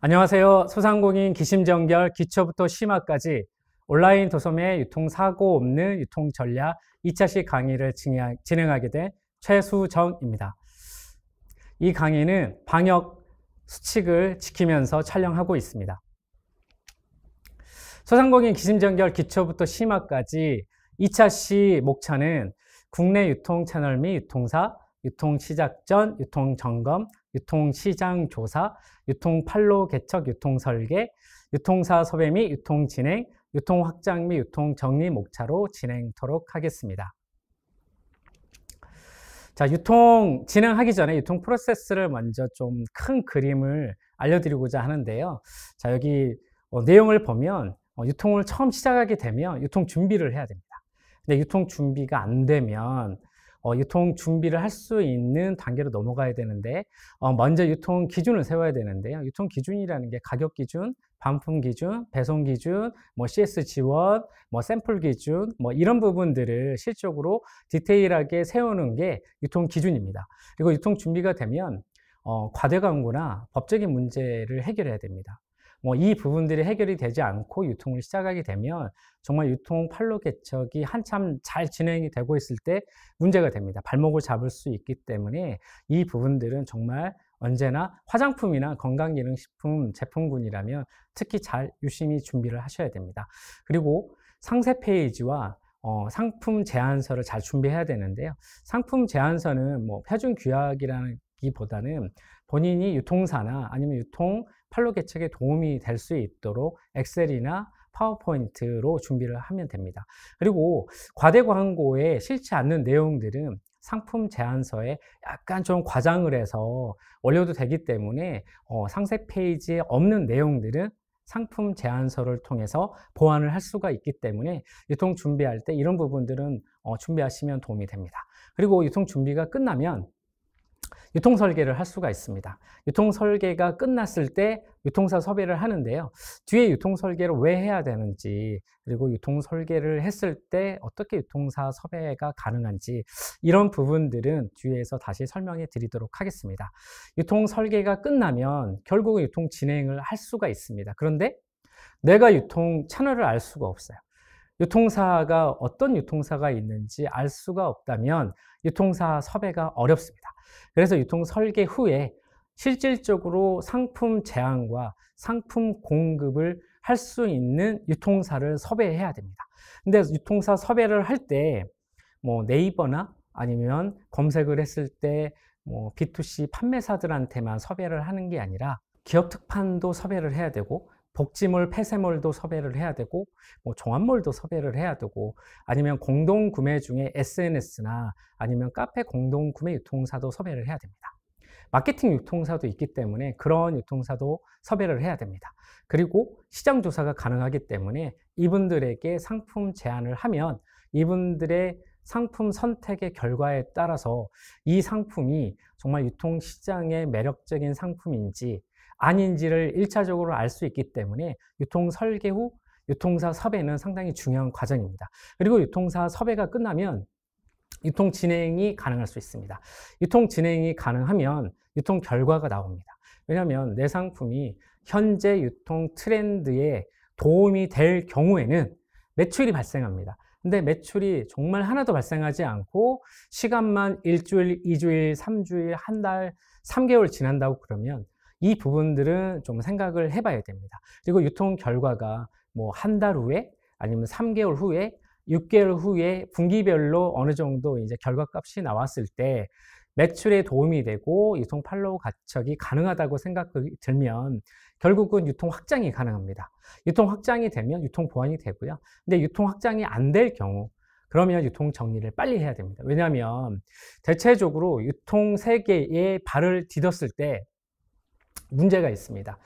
안녕하세요. 소상공인 기심정결 기초부터 심화까지 온라인 도소매 유통사고 없는 유통전략 2차식 강의를 진행하게 된 최수정입니다. 이 강의는 방역 수칙을 지키면서 촬영하고 있습니다. 소상공인 기심정결 기초부터 심화까지 2차식 목차는 국내 유통 채널 및 유통사, 유통시작 전 유통점검, 유통시장 조사, 유통판로 개척, 유통설계, 유통사 섭외 및 유통진행, 유통확장 및 유통정리 목차로 진행토록 하겠습니다. 자, 유통 진행하기 전에 유통 프로세스를 먼저 좀 큰 그림을 알려드리고자 하는데요. 자, 여기 내용을 보면 유통을 처음 시작하게 되면 유통 준비를 해야 됩니다. 근데 유통 준비가 안 되면 유통 준비를 할 수 있는 단계로 넘어가야 되는데 먼저 유통 기준을 세워야 되는데요. 유통 기준이라는 게 가격 기준, 반품 기준, 배송 기준, CS 지원, 샘플 기준 이런 부분들을 실적으로 디테일하게 세우는 게 유통 기준입니다. 그리고 유통 준비가 되면 과대 광고나 법적인 문제를 해결해야 됩니다. 이 부분들이 해결이 되지 않고 유통을 시작하게 되면 정말 유통 판로 개척이 한참 잘 진행이 되고 있을 때 문제가 됩니다. 발목을 잡을 수 있기 때문에 이 부분들은 정말 언제나 화장품이나 건강기능식품 제품군이라면 특히 잘 유심히 준비를 하셔야 됩니다. 그리고 상세 페이지와 상품 제안서를 잘 준비해야 되는데요. 상품 제안서는 표준 규약이라는 기보다는 본인이 유통사나 아니면 유통 판로 개척에 도움이 될 수 있도록 엑셀이나 파워포인트로 준비를 하면 됩니다. 그리고 과대 광고에 싫지 않는 내용들은 상품 제안서에 약간 좀 과장을 해서 올려도 되기 때문에 상세 페이지에 없는 내용들은 상품 제안서를 통해서 보완을 할 수가 있기 때문에 유통 준비할 때 이런 부분들은 준비하시면 도움이 됩니다. 그리고 유통 준비가 끝나면 유통 설계를 할 수가 있습니다. 유통 설계가 끝났을 때 유통사 섭외를 하는데요. 뒤에 유통 설계를 왜 해야 되는지, 그리고 유통 설계를 했을 때 어떻게 유통사 섭외가 가능한지 이런 부분들은 뒤에서 다시 설명해 드리도록 하겠습니다. 유통 설계가 끝나면 결국은 유통 진행을 할 수가 있습니다. 그런데 내가 유통 채널을 알 수가 없어요. 유통사가 어떤 유통사가 있는지 알 수가 없다면 유통사 섭외가 어렵습니다. 그래서 유통 설계 후에 실질적으로 상품 제안과 상품 공급을 할 수 있는 유통사를 섭외해야 됩니다. 근데 유통사 섭외를 할 때 네이버나 아니면 검색을 했을 때 B2C 판매사들한테만 섭외를 하는 게 아니라 기업 특판도 섭외를 해야 되고 복지몰, 폐쇄몰도 섭외를 해야 되고 종합몰도 섭외를 해야 되고 아니면 공동구매 중에 SNS나 아니면 카페 공동구매 유통사도 섭외를 해야 됩니다. 마케팅 유통사도 있기 때문에 그런 유통사도 섭외를 해야 됩니다. 그리고 시장 조사가 가능하기 때문에 이분들에게 상품 제안을 하면 이분들의 상품 선택의 결과에 따라서 이 상품이 정말 유통시장의 매력적인 상품인지 아닌지를 1차적으로 알 수 있기 때문에 유통 설계 후 유통사 섭외는 상당히 중요한 과정입니다. 그리고 유통사 섭외가 끝나면 유통 진행이 가능할 수 있습니다. 유통 진행이 가능하면 유통 결과가 나옵니다. 왜냐하면 내 상품이 현재 유통 트렌드에 도움이 될 경우에는 매출이 발생합니다. 근데 매출이 정말 하나도 발생하지 않고 시간만 일주일, 2주일, 3주일, 한 달, 3개월 지난다고 그러면 이 부분들은 좀 생각을 해봐야 됩니다. 그리고 유통 결과가 한 달 후에 아니면 3개월 후에 6개월 후에 분기별로 어느 정도 이제 결과값이 나왔을 때 매출에 도움이 되고 유통 판로 개척이 가능하다고 생각이 들면 결국은 유통 확장이 가능합니다. 유통 확장이 되면 유통 보완이 되고요. 근데 유통 확장이 안 될 경우 그러면 유통 정리를 빨리 해야 됩니다. 왜냐하면 대체적으로 유통 세계에 발을 디뎠을 때 문제가 있습니다.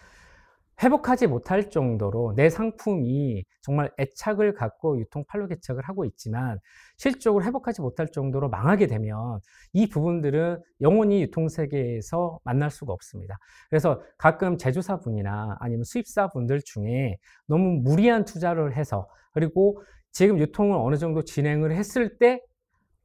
회복하지 못할 정도로 내 상품이 정말 애착을 갖고 유통 판로 개척을 하고 있지만 실질적으로 회복하지 못할 정도로 망하게 되면 이 부분들은 영원히 유통 세계에서 만날 수가 없습니다. 그래서 가끔 제조사분이나 아니면 수입사분들 중에 너무 무리한 투자를 해서 그리고 지금 유통을 어느 정도 진행을 했을 때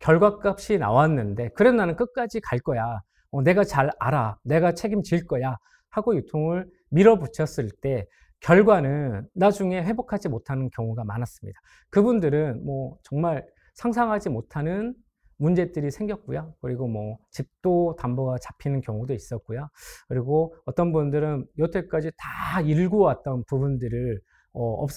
결과값이 나왔는데 그래도 나는 끝까지 갈 거야. 내가 잘 알아. 내가 책임질 거야. 하고 유통을 밀어붙였을 때 결과는 나중에 회복하지 못하는 경우가 많았습니다. 그분들은 뭐 정말 상상하지 못하는 문제들이 생겼고요. 그리고 뭐 집도 담보가 잡히는 경우도 있었고요. 그리고 어떤 분들은 여태까지 다 일구 왔던 부분들을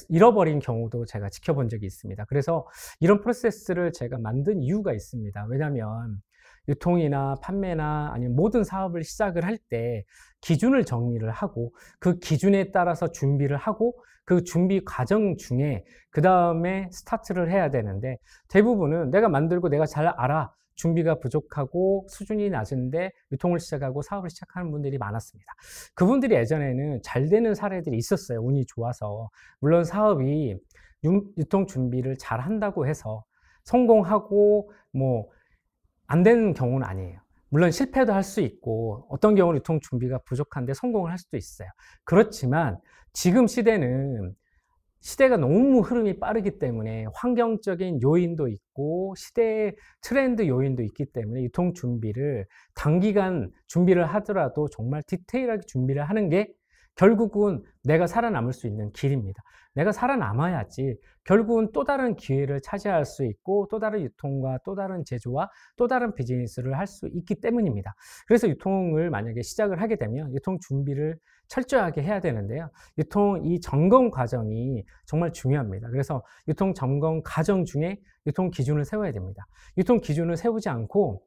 잃어버린 경우도 제가 지켜본 적이 있습니다. 그래서 이런 프로세스를 제가 만든 이유가 있습니다. 왜냐하면 유통이나 판매나 아니면 모든 사업을 시작을 할 때 기준을 정리를 하고 그 기준에 따라서 준비를 하고 그 준비 과정 중에 그 다음에 스타트를 해야 되는데 대부분은 내가 만들고 내가 잘 알아 준비가 부족하고 수준이 낮은데 유통을 시작하고 사업을 시작하는 분들이 많았습니다. 그분들이 예전에는 잘 되는 사례들이 있었어요. 운이 좋아서. 물론 사업이 유통 준비를 잘 한다고 해서 성공하고 뭐 안 되는 경우는 아니에요. 물론 실패도 할 수 있고 어떤 경우는 유통 준비가 부족한데 성공을 할 수도 있어요. 그렇지만 지금 시대가 너무 흐름이 빠르기 때문에 환경적인 요인도 있고 시대의 트렌드 요인도 있기 때문에 유통 준비를 단기간 준비를 하더라도 정말 디테일하게 준비를 하는 게 결국은 내가 살아남을 수 있는 길입니다. 내가 살아남아야지 결국은 또 다른 기회를 차지할 수 있고 또 다른 유통과 또 다른 제조와 또 다른 비즈니스를 할 수 있기 때문입니다. 그래서 유통을 만약에 시작을 하게 되면 유통 준비를 철저하게 해야 되는데요. 유통 이 점검 과정이 정말 중요합니다. 그래서 유통 점검 과정 중에 유통 기준을 세워야 됩니다. 유통 기준을 세우지 않고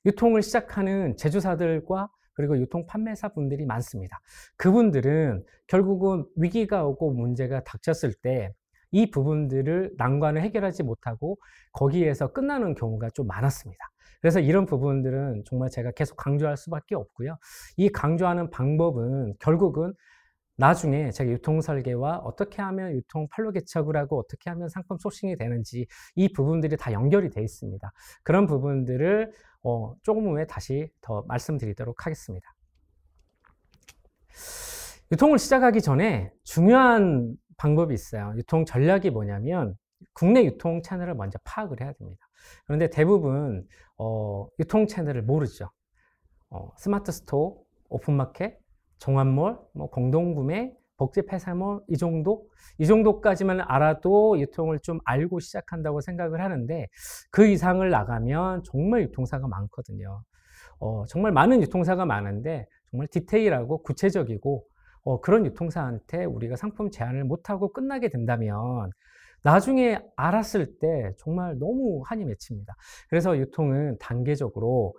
유통을 시작하는 제조사들과 그리고 유통 판매사 분들이 많습니다. 그분들은 결국은 위기가 오고 문제가 닥쳤을 때 이 부분들을 난관을 해결하지 못하고 거기에서 끝나는 경우가 좀 많았습니다. 그래서 이런 부분들은 정말 제가 계속 강조할 수밖에 없고요. 이 강조하는 방법은 결국은 나중에 제가 유통 설계와 어떻게 하면 유통 판로 개척을 하고 어떻게 하면 상품 소싱이 되는지 이 부분들이 다 연결이 되어 있습니다. 그런 부분들을 조금 후에 다시 더 말씀드리도록 하겠습니다. 유통을 시작하기 전에 중요한 방법이 있어요. 유통 전략이 뭐냐면 국내 유통 채널을 먼저 파악을 해야 됩니다. 그런데 대부분 유통 채널을 모르죠. 스마트 스토어, 오픈마켓, 종합몰, 뭐 공동구매, 복지폐사몰 이 정도까지만 알아도 유통을 좀 알고 시작한다고 생각을 하는데 그 이상을 나가면 정말 유통사가 많거든요. 정말 많은 유통사가 많은데 정말 디테일하고 구체적이고 그런 유통사한테 우리가 상품 제안을 못하고 끝나게 된다면 나중에 알았을 때 정말 너무 한이 맺힙니다. 그래서 유통은 단계적으로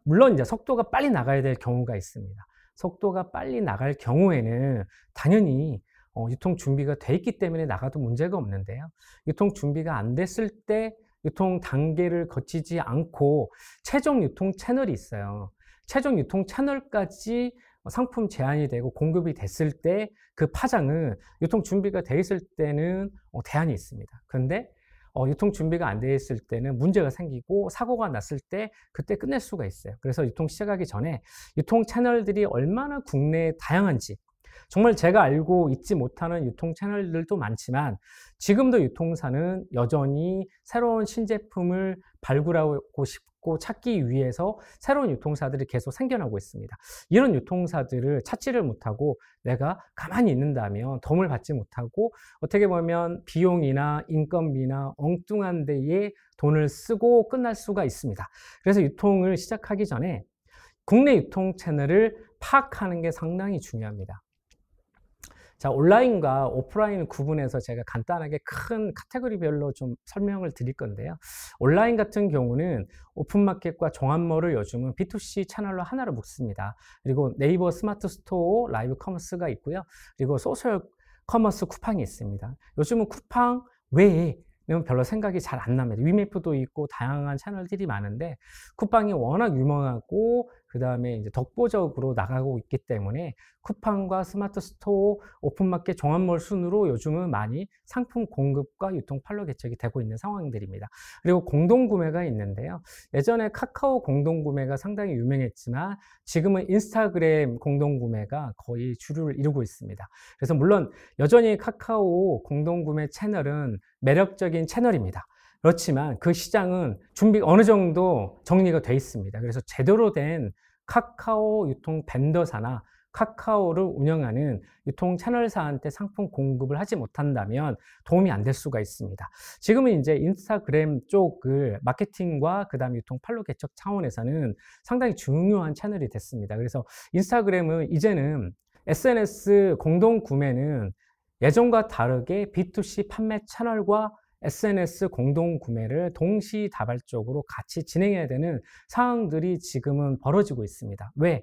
물론 이제 속도가 빨리 나가야 될 경우가 있습니다. 속도가 빨리 나갈 경우에는 당연히 유통 준비가 돼 있기 때문에 나가도 문제가 없는데요. 유통 준비가 안 됐을 때 유통 단계를 거치지 않고 최종 유통 채널이 있어요. 최종 유통 채널까지 상품 제한이 되고 공급이 됐을 때 그 파장은 유통 준비가 돼 있을 때는 대안이 있습니다. 그런데 유통 준비가 안 돼 있을 때는 문제가 생기고 사고가 났을 때 그때 끝낼 수가 있어요. 그래서 유통 시작하기 전에 유통 채널들이 얼마나 국내에 다양한지 정말 제가 알고 있지 못하는 유통 채널들도 많지만 지금도 유통사는 여전히 새로운 신제품을 발굴하고 싶고 찾기 위해서 새로운 유통사들이 계속 생겨나고 있습니다. 이런 유통사들을 찾지를 못하고 내가 가만히 있는다면 도움을 받지 못하고 어떻게 보면 비용이나 인건비나 엉뚱한 데에 돈을 쓰고 끝날 수가 있습니다. 그래서 유통을 시작하기 전에 국내 유통 채널을 파악하는 게 상당히 중요합니다. 자, 온라인과 오프라인 구분해서 제가 간단하게 큰 카테고리별로 좀 설명을 드릴 건데요. 온라인 같은 경우는 오픈마켓과 종합몰을 요즘은 B2C 채널로 하나로 묶습니다. 그리고 네이버 스마트 스토어, 라이브 커머스가 있고요. 그리고 소셜 커머스 쿠팡이 있습니다. 요즘은 쿠팡 외에 별로 생각이 잘 안 납니다. 위메프도 있고 다양한 채널들이 많은데 쿠팡이 워낙 유명하고 그 다음에 이제 독보적으로 나가고 있기 때문에 쿠팡과 스마트 스토어, 오픈마켓, 종합몰 순으로 요즘은 많이 상품 공급과 유통 판로 개척이 되고 있는 상황들입니다. 그리고 공동구매가 있는데요. 예전에 카카오 공동구매가 상당히 유명했지만 지금은 인스타그램 공동구매가 거의 주류를 이루고 있습니다. 그래서 물론 여전히 카카오 공동구매 채널은 매력적인 채널입니다. 그렇지만 그 시장은 준비가 어느 정도 정리가 돼 있습니다. 그래서 제대로 된 카카오 유통 벤더사나 카카오를 운영하는 유통 채널사한테 상품 공급을 하지 못한다면 도움이 안 될 수가 있습니다. 지금은 이제 인스타그램 쪽을 마케팅과 그다음에 유통 판로 개척 차원에서는 상당히 중요한 채널이 됐습니다. 그래서 인스타그램은 이제는 SNS 공동 구매는 예전과 다르게 B2C 판매 채널과 SNS 공동 구매를 동시다발적으로 같이 진행해야 되는 상황들이 지금은 벌어지고 있습니다. 왜?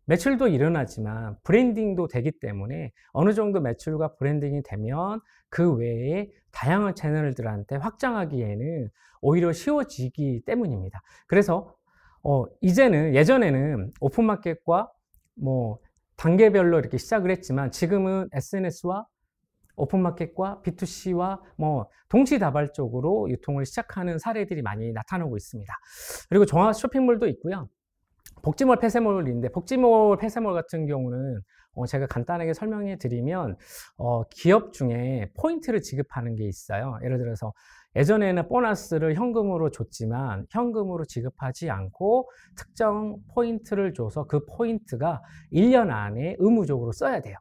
매출도 일어나지만 브랜딩도 되기 때문에 어느 정도 매출과 브랜딩이 되면 그 외에 다양한 채널들한테 확장하기에는 오히려 쉬워지기 때문입니다. 그래서 이제는 예전에는 오픈마켓과 뭐 단계별로 이렇게 시작을 했지만 지금은 SNS와 오픈마켓과 B2C와 뭐 동시다발적으로 유통을 시작하는 사례들이 많이 나타나고 있습니다. 그리고 종합 쇼핑몰도 있고요. 복지몰, 폐쇄몰인데 복지몰, 폐쇄몰 같은 경우는 제가 간단하게 설명해 드리면 기업 중에 포인트를 지급하는 게 있어요. 예를 들어서 예전에는 보너스를 현금으로 줬지만 현금으로 지급하지 않고 특정 포인트를 줘서 그 포인트가 1년 안에 의무적으로 써야 돼요.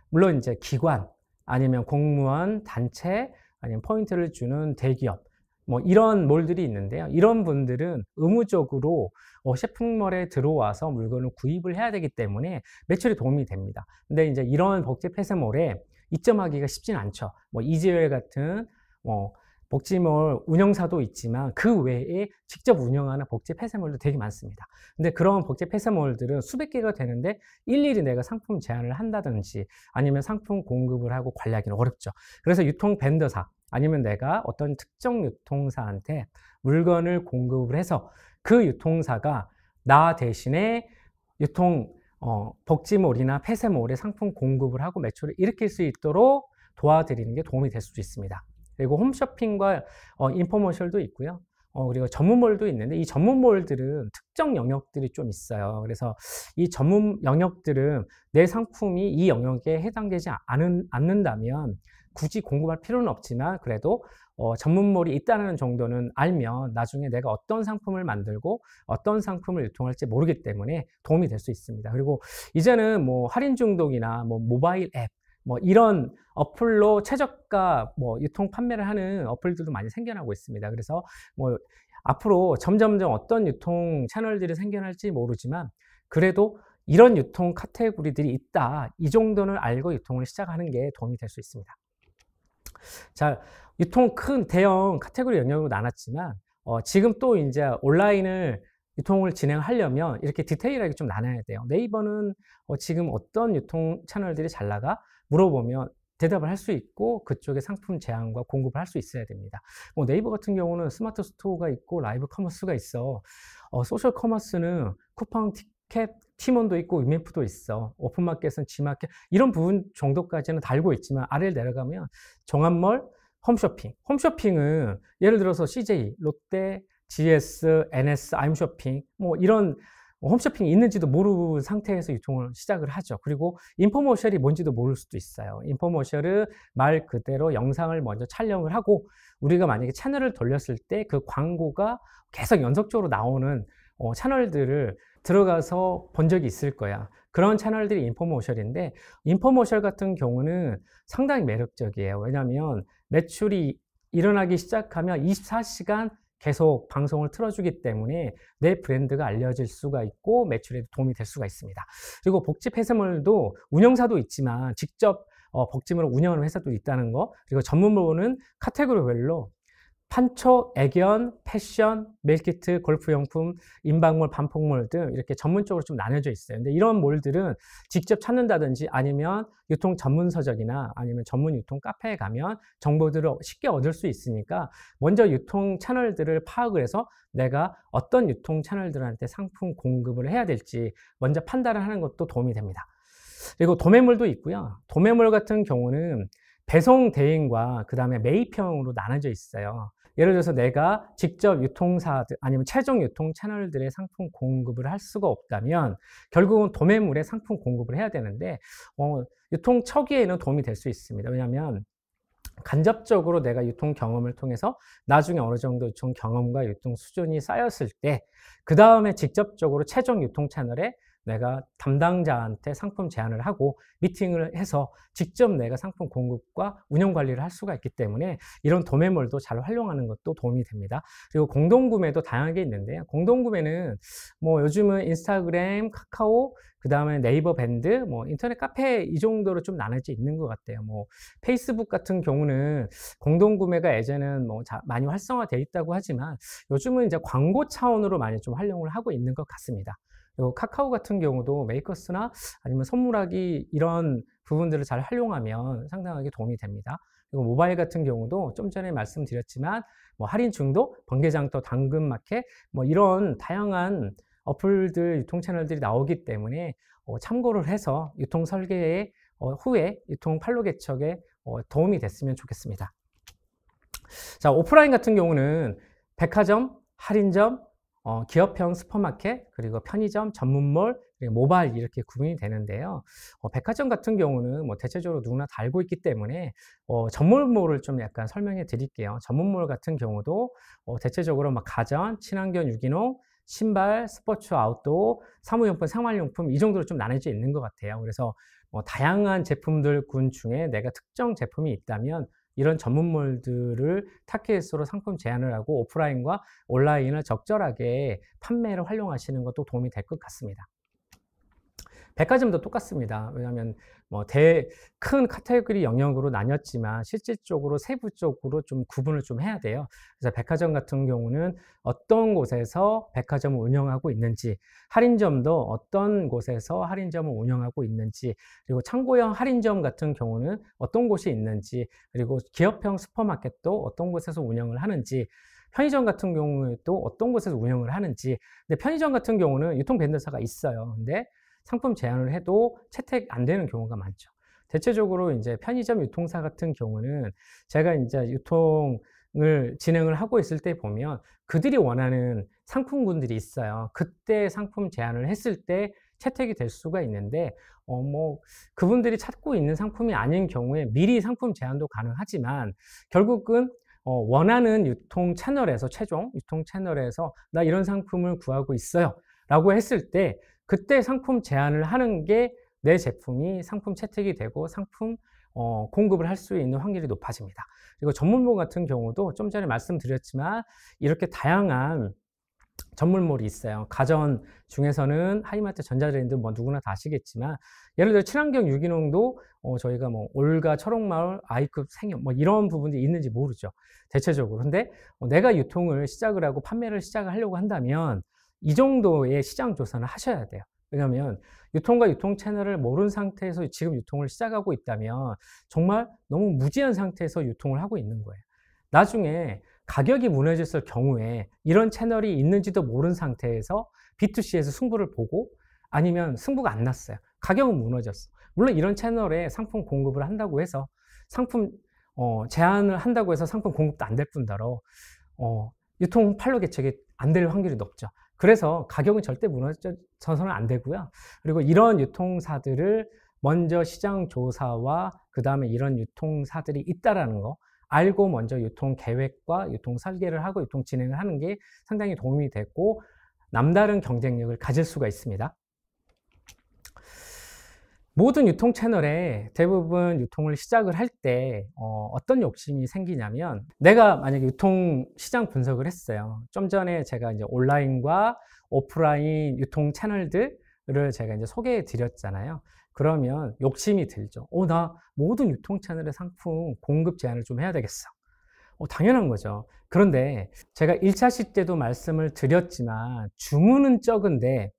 물론 이제 기관 아니면 공무원, 단체, 아니면 포인트를 주는 대기업 뭐 이런 몰들이 있는데요. 이런 분들은 의무적으로 쇼핑몰에 들어와서 물건을 구입을 해야 되기 때문에 매출에 도움이 됩니다. 근데 이제 이런 복지 폐쇄몰에 입점하기가 쉽진 않죠. 뭐 이지웰 같은 복지몰 운영사도 있지만 그 외에 직접 운영하는 복지 폐쇄몰도 되게 많습니다. 근데 그런 복지 폐쇄몰들은 수백 개가 되는데 일일이 내가 상품 제안을 한다든지 아니면 상품 공급을 하고 관리하기는 어렵죠. 그래서 유통 벤더사 아니면 내가 어떤 특정 유통사한테 물건을 공급을 해서 그 유통사가 나 대신에 유통 복지몰이나 폐쇄몰에 상품 공급을 하고 매출을 일으킬 수 있도록 도와드리는 게 도움이 될 수도 있습니다. 그리고 홈쇼핑과 인포머셜도 있고요. 그리고 전문몰도 있는데 이 전문몰들은 특정 영역들이 좀 있어요. 그래서 이 전문 영역들은 내 상품이 이 영역에 해당되지 않는다면 굳이 공급할 필요는 없지만 그래도 전문몰이 있다는 정도는 알면 나중에 내가 어떤 상품을 만들고 어떤 상품을 유통할지 모르기 때문에 도움이 될 수 있습니다. 그리고 이제는 뭐 할인 중독이나 뭐 모바일 앱 뭐 이런 어플로 최저가 뭐 유통 판매를 하는 어플들도 많이 생겨나고 있습니다. 그래서 뭐 앞으로 점점점 어떤 유통 채널들이 생겨날지 모르지만 그래도 이런 유통 카테고리들이 있다. 이 정도는 알고 유통을 시작하는 게 도움이 될 수 있습니다. 자, 유통 큰 대형 카테고리 영역으로 나눴지만 지금 또 이제 온라인을 유통을 진행하려면 이렇게 디테일하게 좀 나눠야 돼요. 네이버는 지금 어떤 유통 채널들이 잘 나가? 물어보면 대답을 할 수 있고 그쪽에 상품 제안과 공급을 할 수 있어야 됩니다. 네이버 같은 경우는 스마트 스토어가 있고 라이브 커머스가 있어. 소셜 커머스는 쿠팡, 티켓, 티몬도 있고 위메프도 있어. 오픈마켓은 지마켓 이런 부분 정도까지는 달고 있지만 아래를 내려가면 종합몰, 홈쇼핑. 홈쇼핑은 예를 들어서 CJ, 롯데, GS, NS, 아임쇼핑 뭐 이런 홈쇼핑이 있는지도 모르는 상태에서 유통을 시작을 하죠. 그리고 인포머셜이 뭔지도 모를 수도 있어요. 인포머셜은 말 그대로 영상을 먼저 촬영을 하고 우리가 만약에 채널을 돌렸을 때 그 광고가 계속 연속적으로 나오는 채널들을 들어가서 본 적이 있을 거야. 그런 채널들이 인포머셜인데 인포머셜 같은 경우는 상당히 매력적이에요. 왜냐하면 매출이 일어나기 시작하면 24시간 계속 방송을 틀어주기 때문에 내 브랜드가 알려질 수가 있고 매출에 도움이 될 수가 있습니다. 그리고 복지 폐쇄몰도 운영사도 있지만 직접 복지몰을 운영하는 회사도 있다는 거. 그리고 전문몰은 카테고리별로 판촉, 애견, 패션, 밀키트, 골프용품, 인방몰, 반품몰 등 이렇게 전문적으로 좀 나눠져 있어요. 근데 이런 몰들은 직접 찾는다든지 아니면 유통 전문 서적이나 아니면 전문 유통 카페에 가면 정보들을 쉽게 얻을 수 있으니까 먼저 유통 채널들을 파악을 해서 내가 어떤 유통 채널들한테 상품 공급을 해야 될지 먼저 판단을 하는 것도 도움이 됩니다. 그리고 도매몰도 있고요. 도매몰 같은 경우는 배송 대행과 그 다음에 매입형으로 나눠져 있어요. 예를 들어서 내가 직접 유통사들 아니면 최종 유통 채널들의 상품 공급을 할 수가 없다면 결국은 도매물에 상품 공급을 해야 되는데 유통 초기에는 도움이 될 수 있습니다. 왜냐하면 간접적으로 내가 유통 경험을 통해서 나중에 어느 정도 유통 경험과 유통 수준이 쌓였을 때 그 다음에 직접적으로 최종 유통 채널에 내가 담당자한테 상품 제안을 하고 미팅을 해서 직접 내가 상품 공급과 운영 관리를 할 수가 있기 때문에 이런 도매몰도 잘 활용하는 것도 도움이 됩니다. 그리고 공동구매도 다양하게 있는데요. 공동구매는 뭐 요즘은 인스타그램, 카카오, 그 다음에 네이버 밴드, 뭐 인터넷 카페 이 정도로 좀 나눠져 있는 것 같아요. 뭐 페이스북 같은 경우는 공동구매가 예전에는 뭐 많이 활성화되어 있다고 하지만 요즘은 이제 광고 차원으로 많이 좀 활용을 하고 있는 것 같습니다. 그리고 카카오 같은 경우도 메이커스나 아니면 선물하기 이런 부분들을 잘 활용하면 상당하게 도움이 됩니다. 그리고 모바일 같은 경우도 좀 전에 말씀드렸지만 뭐 할인 중도, 번개장터, 당근마켓 뭐 이런 다양한 어플들, 유통 채널들이 나오기 때문에 참고를 해서 유통 설계에 후에 유통 판로 개척에 도움이 됐으면 좋겠습니다. 자, 오프라인 같은 경우는 백화점, 할인점, 기업형 슈퍼마켓, 그리고 편의점, 전문몰, 그리고 모바일 이렇게 구분이 되는데요. 백화점 같은 경우는 뭐 대체적으로 누구나 다 알고 있기 때문에 전문몰을 좀 약간 설명해 드릴게요. 전문몰 같은 경우도 대체적으로 막 가전, 친환경 유기농, 신발, 스포츠 아웃도어, 사무용품, 생활용품 이 정도로 좀 나눠져 있는 것 같아요. 그래서 다양한 제품들 군 중에 내가 특정 제품이 있다면 이런 전문몰들을 타겟으로 상품 제안을 하고 오프라인과 온라인을 적절하게 판매를 활용하시는 것도 도움이 될 것 같습니다. 백화점도 똑같습니다. 왜냐하면 뭐 큰 카테고리 영역으로 나뉘었지만 실질적으로 세부적으로 좀 구분을 좀 해야 돼요. 그래서 백화점 같은 경우는 어떤 곳에서 백화점을 운영하고 있는지, 할인점도 어떤 곳에서 할인점을 운영하고 있는지, 그리고 창고형 할인점 같은 경우는 어떤 곳이 있는지, 그리고 기업형 슈퍼마켓도 어떤 곳에서 운영을 하는지, 편의점 같은 경우에도 어떤 곳에서 운영을 하는지. 근데 편의점 같은 경우는 유통밴드사가 있어요. 근데 상품 제안을 해도 채택 안 되는 경우가 많죠. 대체적으로 이제 편의점 유통사 같은 경우는 제가 이제 유통을 진행을 하고 있을 때 보면 그들이 원하는 상품군들이 있어요. 그때 상품 제안을 했을 때 채택이 될 수가 있는데, 뭐, 그분들이 찾고 있는 상품이 아닌 경우에 미리 상품 제안도 가능하지만 결국은 원하는 유통 채널에서, 최종 유통 채널에서 나 이런 상품을 구하고 있어요 라고 했을 때 그때 상품 제안을 하는 게 내 제품이 상품 채택이 되고 상품 공급을 할 수 있는 확률이 높아집니다. 그리고 전문몰 같은 경우도 좀 전에 말씀드렸지만 이렇게 다양한 전문몰이 있어요. 가전 중에서는 하이마트, 전자레인지 뭐 누구나 다 아시겠지만 예를 들어 친환경 유기농도 저희가 뭐 올가, 철옥마을, 아이급, 생협 뭐 이런 부분이 있는지 모르죠. 대체적으로. 근데 내가 유통을 시작을 하고 판매를 시작을 하려고 한다면 이 정도의 시장 조사는 하셔야 돼요. 왜냐하면 유통과 유통 채널을 모르는 상태에서 지금 유통을 시작하고 있다면 정말 너무 무지한 상태에서 유통을 하고 있는 거예요. 나중에 가격이 무너졌을 경우에 이런 채널이 있는지도 모르는 상태에서 B2C에서 승부를 보고 아니면 승부가 안 났어요. 가격은 무너졌어. 물론 이런 채널에 상품 공급을 한다고 해서 상품 제한을 한다고 해서 상품 공급도 안 될 뿐더러 유통 판로 개척이 안 될 확률이 높죠. 그래서 가격은 절대 무너져서는 안 되고요. 그리고 이런 유통사들을 먼저 시장 조사와 그 다음에 이런 유통사들이 있다라는 거 알고 먼저 유통 계획과 유통 설계를 하고 유통 진행을 하는 게 상당히 도움이 됐고 남다른 경쟁력을 가질 수가 있습니다. 모든 유통 채널에 대부분 유통을 시작을 할 때 어떤 욕심이 생기냐면 내가 만약에 유통 시장 분석을 했어요. 좀 전에 제가 이제 온라인과 오프라인 유통 채널들을 제가 이제 소개해 드렸잖아요. 그러면 욕심이 들죠. 나 모든 유통 채널의 상품 공급 제한을 좀 해야 되겠어. 당연한 거죠. 그런데 제가 1차시 때도 말씀을 드렸지만 주문은 적은데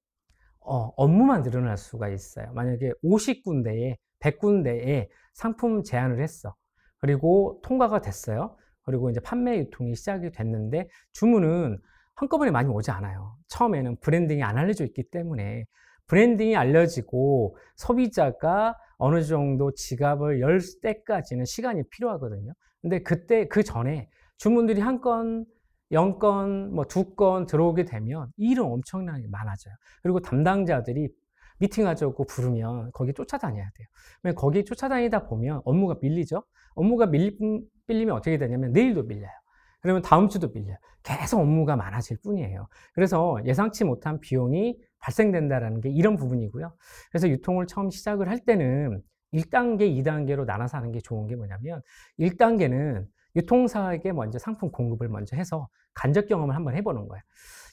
업무만 늘어날 수가 있어요. 만약에 50군데에 100군데에 상품 제안을 했어. 그리고 통과가 됐어요. 그리고 이제 판매 유통이 시작이 됐는데 주문은 한꺼번에 많이 오지 않아요. 처음에는 브랜딩이 안 알려져 있기 때문에 브랜딩이 알려지고 소비자가 어느 정도 지갑을 열 때까지는 시간이 필요하거든요. 근데 그때 그 전에 주문들이 한 건, 0건, 뭐 2건 들어오게 되면 일은 엄청나게 많아져요. 그리고 담당자들이 미팅하자고 부르면 거기 쫓아다녀야 돼요. 왜냐면 거기 쫓아다니다 보면 업무가 밀리죠. 업무가 밀리면 어떻게 되냐면 내일도 밀려요. 그러면 다음 주도 밀려요. 계속 업무가 많아질 뿐이에요. 그래서 예상치 못한 비용이 발생된다는 게 이런 부분이고요. 그래서 유통을 처음 시작을 할 때는 1단계, 2단계로 나눠서 하는 게 좋은 게 뭐냐면 1단계는 유통사에게 먼저 상품 공급을 먼저 해서 간접 경험을 한번 해보는 거예요.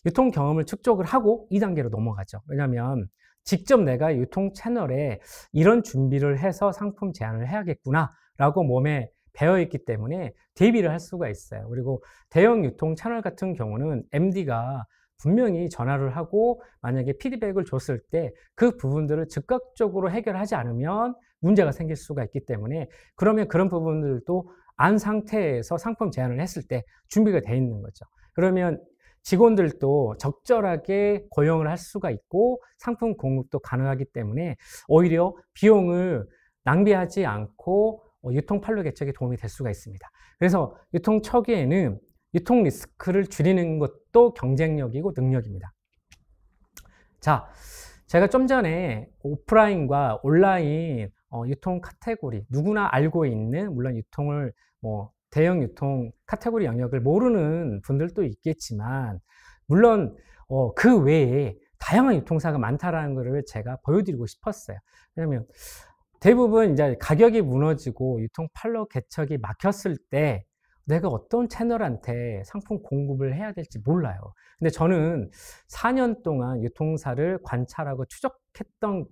유통 경험을 축적을 하고 2단계로 넘어가죠. 왜냐하면 직접 내가 유통 채널에 이런 준비를 해서 상품 제안을 해야겠구나 라고 몸에 배어있기 때문에 대비를 할 수가 있어요. 그리고 대형 유통 채널 같은 경우는 MD가 분명히 전화를 하고 만약에 피드백을 줬을 때 그 부분들을 즉각적으로 해결하지 않으면 문제가 생길 수가 있기 때문에 그러면 그런 부분들도 안 상태에서 상품 제안을 했을 때 준비가 돼 있는 거죠. 그러면 직원들도 적절하게 고용을 할 수가 있고 상품 공급도 가능하기 때문에 오히려 비용을 낭비하지 않고 유통 판로 개척에 도움이 될 수가 있습니다. 그래서 유통 초기에는 유통 리스크를 줄이는 것도 경쟁력이고 능력입니다. 자, 제가 좀 전에 오프라인과 온라인 유통 카테고리, 누구나 알고 있는, 물론 유통을 대형 유통 카테고리 영역을 모르는 분들도 있겠지만 물론 그 외에 다양한 유통사가 많다라는 것을 제가 보여드리고 싶었어요. 왜냐하면 대부분 이제 가격이 무너지고 유통 판로 개척이 막혔을 때 내가 어떤 채널한테 상품 공급을 해야 될지 몰라요. 근데 저는 4년 동안 유통사를 관찰하고 추적했던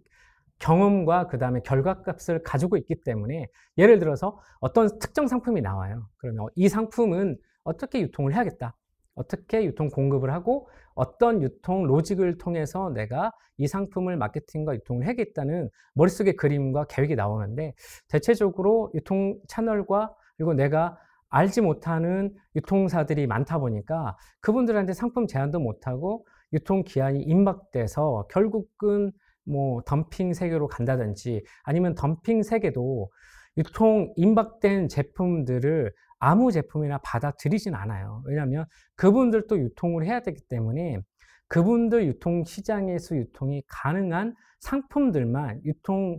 경험과 그 다음에 결과값을 가지고 있기 때문에 예를 들어서 어떤 특정 상품이 나와요. 그러면 이 상품은 어떻게 유통을 해야겠다. 어떻게 유통 공급을 하고 어떤 유통 로직을 통해서 내가 이 상품을 마케팅과 유통을 해야겠다는 머릿속에 그림과 계획이 나오는데 대체적으로 유통 채널과 그리고 내가 알지 못하는 유통사들이 많다 보니까 그분들한테 상품 제안도 못하고 유통 기한이 임박돼서 결국은 덤핑 세계로 간다든지 아니면 덤핑 세계도 유통 임박된 제품들을 아무 제품이나 받아들이진 않아요. 왜냐하면 그분들도 유통을 해야 되기 때문에 그분들 유통 시장에서 유통이 가능한 상품들만 유통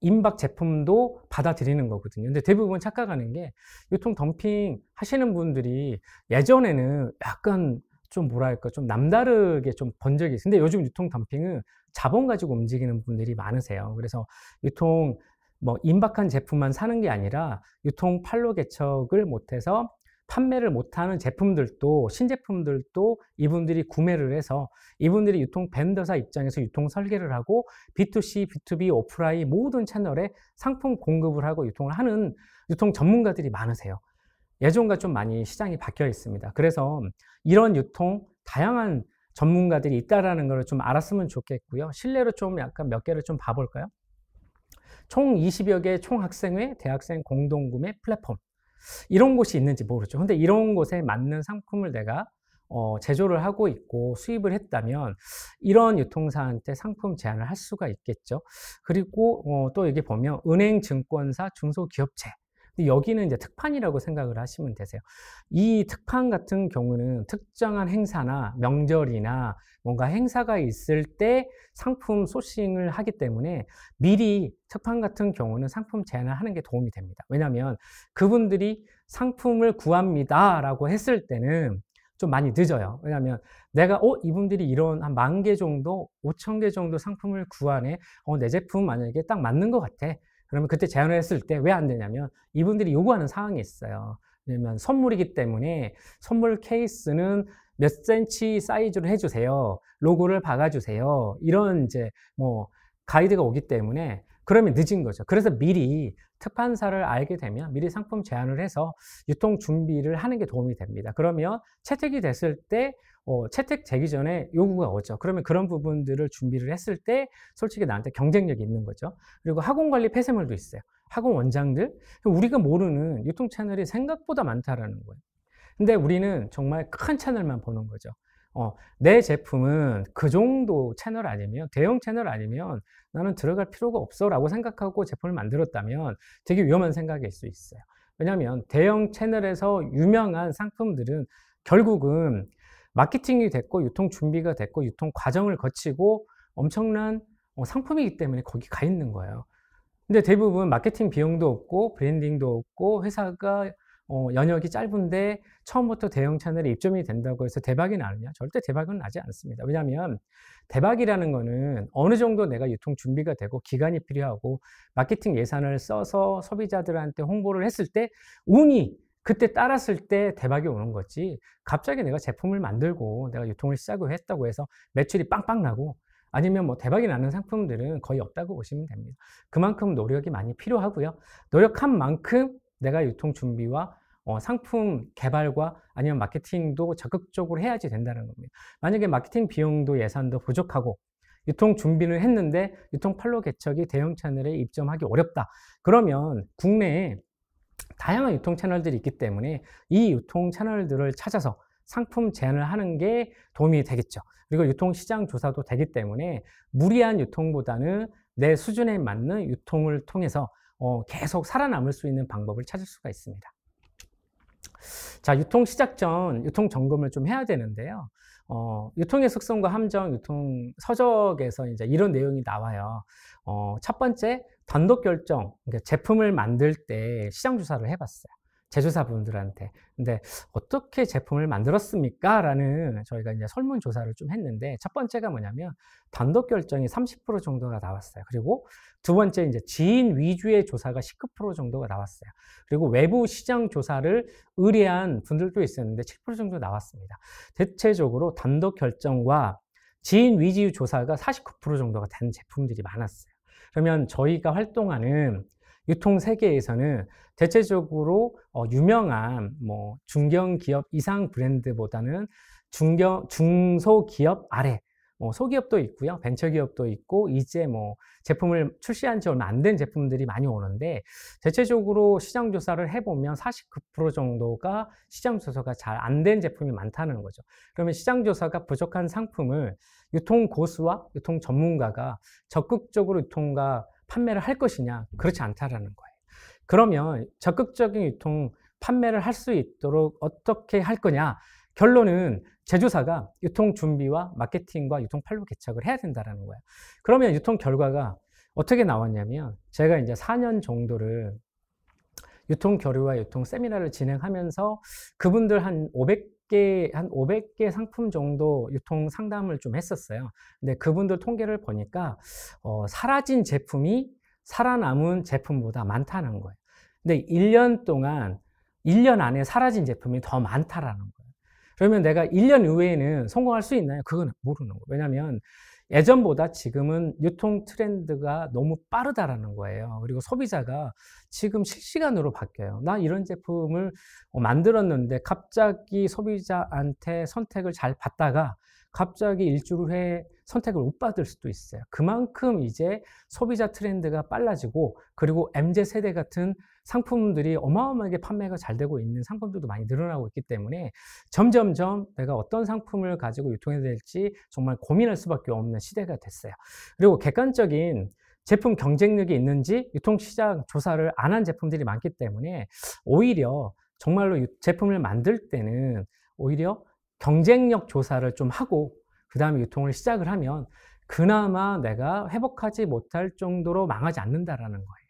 임박 제품도 받아들이는 거거든요. 근데 대부분 착각하는 게 유통 덤핑 하시는 분들이 예전에는 약간 좀 뭐랄까 좀 남다르게 좀 본 적이 있어요. 근데 요즘 유통 덤핑은 자본 가지고 움직이는 분들이 많으세요. 그래서 유통 임박한 제품만 사는 게 아니라 유통 판로 개척을 못해서 판매를 못하는 제품들도 신제품들도 이분들이 구매를 해서 이분들이 유통 벤더사 입장에서 유통 설계를 하고 B2C, B2B, 오프라인 모든 채널에 상품 공급을 하고 유통을 하는 유통 전문가들이 많으세요. 예전과 좀 많이 시장이 바뀌어 있습니다. 그래서 이런 유통 다양한 전문가들이 있다라는 걸 좀 알았으면 좋겠고요. 실례로 좀 약간 몇 개를 좀 봐볼까요? 총 20여 개 총학생회, 대학생 공동구매 플랫폼 이런 곳이 있는지 모르죠. 근데 이런 곳에 맞는 상품을 내가 제조를 하고 있고 수입을 했다면 이런 유통사한테 상품 제안을 할 수가 있겠죠. 그리고 또 여기 보면 은행, 증권사, 중소기업체 여기는 이제 특판이라고 생각을 하시면 되세요. 이 특판 같은 경우는 특정한 행사나 명절이나 뭔가 행사가 있을 때 상품 소싱을 하기 때문에 미리 특판 같은 경우는 상품 제안을 하는 게 도움이 됩니다. 왜냐하면 그분들이 상품을 구합니다 라고 했을 때는 좀 많이 늦어요. 왜냐하면 내가 이분들이 이런 한 10,000개 정도, 5,000개 정도 상품을 구하네. 내 제품 만약에 딱 맞는 것 같아. 그러면 그때 제안을 했을 때 왜 안 되냐면 이분들이 요구하는 사항이 있어요. 왜냐면 선물이기 때문에 선물 케이스는 몇 cm 사이즈로 해주세요. 로고를 박아주세요. 이런 이제 가이드가 오기 때문에 그러면 늦은 거죠. 그래서 미리 특판사를 알게 되면 미리 상품 제안을 해서 유통 준비를 하는 게 도움이 됩니다. 그러면 채택이 됐을 때 채택되기 전에 요구가 오죠. 그러면 그런 부분들을 준비를 했을 때 솔직히 나한테 경쟁력이 있는 거죠. 그리고 학원관리 폐쇄물도 있어요. 학원 원장들, 우리가 모르는 유통 채널이 생각보다 많다라는 거예요. 근데 우리는 정말 큰 채널만 보는 거죠. 내 제품은 그 정도 채널 아니면 대형 채널 아니면 나는 들어갈 필요가 없어 라고 생각하고 제품을 만들었다면 되게 위험한 생각일 수 있어요. 왜냐하면 대형 채널에서 유명한 상품들은 결국은 마케팅이 됐고 유통 준비가 됐고 유통 과정을 거치고 엄청난 상품이기 때문에 거기 가 있는 거예요. 근데 대부분 마케팅 비용도 없고 브랜딩도 없고 회사가 연역이 짧은데 처음부터 대형 채널에 입점이 된다고 해서 대박이 나느냐? 절대 대박은 나지 않습니다. 왜냐하면 대박이라는 거는 어느 정도 내가 유통 준비가 되고 기간이 필요하고 마케팅 예산을 써서 소비자들한테 홍보를 했을 때 운이 그때 따랐을 때 대박이 오는 거지, 갑자기 내가 제품을 만들고 내가 유통을 시작을 했다고 해서 매출이 빵빵 나고 아니면 뭐 대박이 나는 상품들은 거의 없다고 보시면 됩니다. 그만큼 노력이 많이 필요하고요. 노력한 만큼 내가 유통 준비와 상품 개발과 아니면 마케팅도 적극적으로 해야지 된다는 겁니다. 만약에 마케팅 비용도 예산도 부족하고 유통 준비를 했는데 유통 판로 개척이 대형 채널에 입점하기 어렵다. 그러면 국내에 다양한 유통 채널들이 있기 때문에 이 유통 채널들을 찾아서 상품 제안을 하는 게 도움이 되겠죠. 그리고 유통시장 조사도 되기 때문에 무리한 유통보다는 내 수준에 맞는 유통을 통해서 계속 살아남을 수 있는 방법을 찾을 수가 있습니다. 자, 유통 시작 전 유통 점검을 좀 해야 되는데요. 유통의 속성과 함정, 유통 서적에서 이제 이런 내용이 나와요. 첫 번째, 단독 결정, 그러니까 제품을 만들 때 시장 조사를 해봤어요. 제조사분들한테. 근데 어떻게 제품을 만들었습니까? 라는 저희가 이제 설문조사를 좀 했는데, 첫 번째가 뭐냐면 단독 결정이 30% 정도가 나왔어요. 그리고 두 번째 이제 지인 위주의 조사가 19% 정도가 나왔어요. 그리고 외부 시장 조사를 의뢰한 분들도 있었는데 7% 정도 나왔습니다. 대체적으로 단독 결정과 지인 위주 조사가 49% 정도가 된 제품들이 많았어요. 그러면 저희가 활동하는 유통 세계에서는 대체적으로 유명한 뭐 중견기업 이상 브랜드보다는 중소기업 아래, 소기업도 있고요, 벤처기업도 있고, 이제 뭐 제품을 출시한 지 얼마 안 된 제품들이 많이 오는데, 대체적으로 시장 조사를 해보면 49% 정도가 시장 조사가 잘 안 된 제품이 많다는 거죠. 그러면 시장 조사가 부족한 상품을 유통 고수와 유통 전문가가 적극적으로 유통과 판매를 할 것이냐? 그렇지 않다라는 거예요. 그러면 적극적인 유통 판매를 할 수 있도록 어떻게 할 거냐? 결론은 제조사가 유통 준비와 마케팅과 유통 판로 개척을 해야 된다는 거예요. 그러면 유통 결과가 어떻게 나왔냐면, 제가 이제 4년 정도를 유통 교류와 유통 세미나를 진행하면서 그분들 한 500개 상품 정도 유통 상담을 좀 했었어요. 근데 그분들 통계를 보니까 사라진 제품이 살아남은 제품보다 많다는 거예요. 근데 1년 동안, 1년 안에 사라진 제품이 더 많다라는 거예요. 그러면 내가 1년 이후에는 성공할 수 있나요? 그건 모르는 거예요. 왜냐하면 예전보다 지금은 유통 트렌드가 너무 빠르다라는 거예요. 그리고 소비자가 지금 실시간으로 바뀌어요. 나 이런 제품을 만들었는데 갑자기 소비자한테 선택을 잘 받다가 갑자기 일주일 후에 선택을 못 받을 수도 있어요. 그만큼 이제 소비자 트렌드가 빨라지고, 그리고 MZ세대 같은 상품들이 어마어마하게 판매가 잘 되고 있는 상품들도 많이 늘어나고 있기 때문에 점점점 내가 어떤 상품을 가지고 유통해야 될지 정말 고민할 수밖에 없는 시대가 됐어요. 그리고 객관적인 제품 경쟁력이 있는지 유통시장 조사를 안 한 제품들이 많기 때문에 오히려 정말로 제품을 만들 때는 오히려 경쟁력 조사를 좀 하고 그 다음에 유통을 시작을 하면 그나마 내가 회복하지 못할 정도로 망하지 않는다라는 거예요.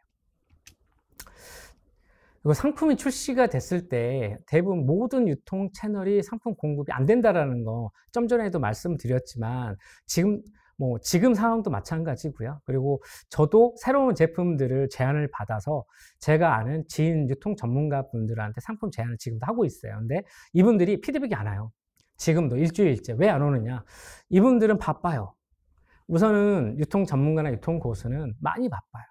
그리고 상품이 출시가 됐을 때 대부분 모든 유통 채널이 상품 공급이 안 된다라는 거 좀 전에도 말씀드렸지만 지금 상황도 마찬가지고요. 그리고 저도 새로운 제품들을 제안을 받아서 제가 아는 지인 유통 전문가 분들한테 상품 제안을 지금도 하고 있어요. 근데 이분들이 피드백이 안 와요. 지금도 일주일째. 왜 안 오느냐? 이분들은 바빠요. 우선은 유통 전문가나 유통 고수는 많이 바빠요.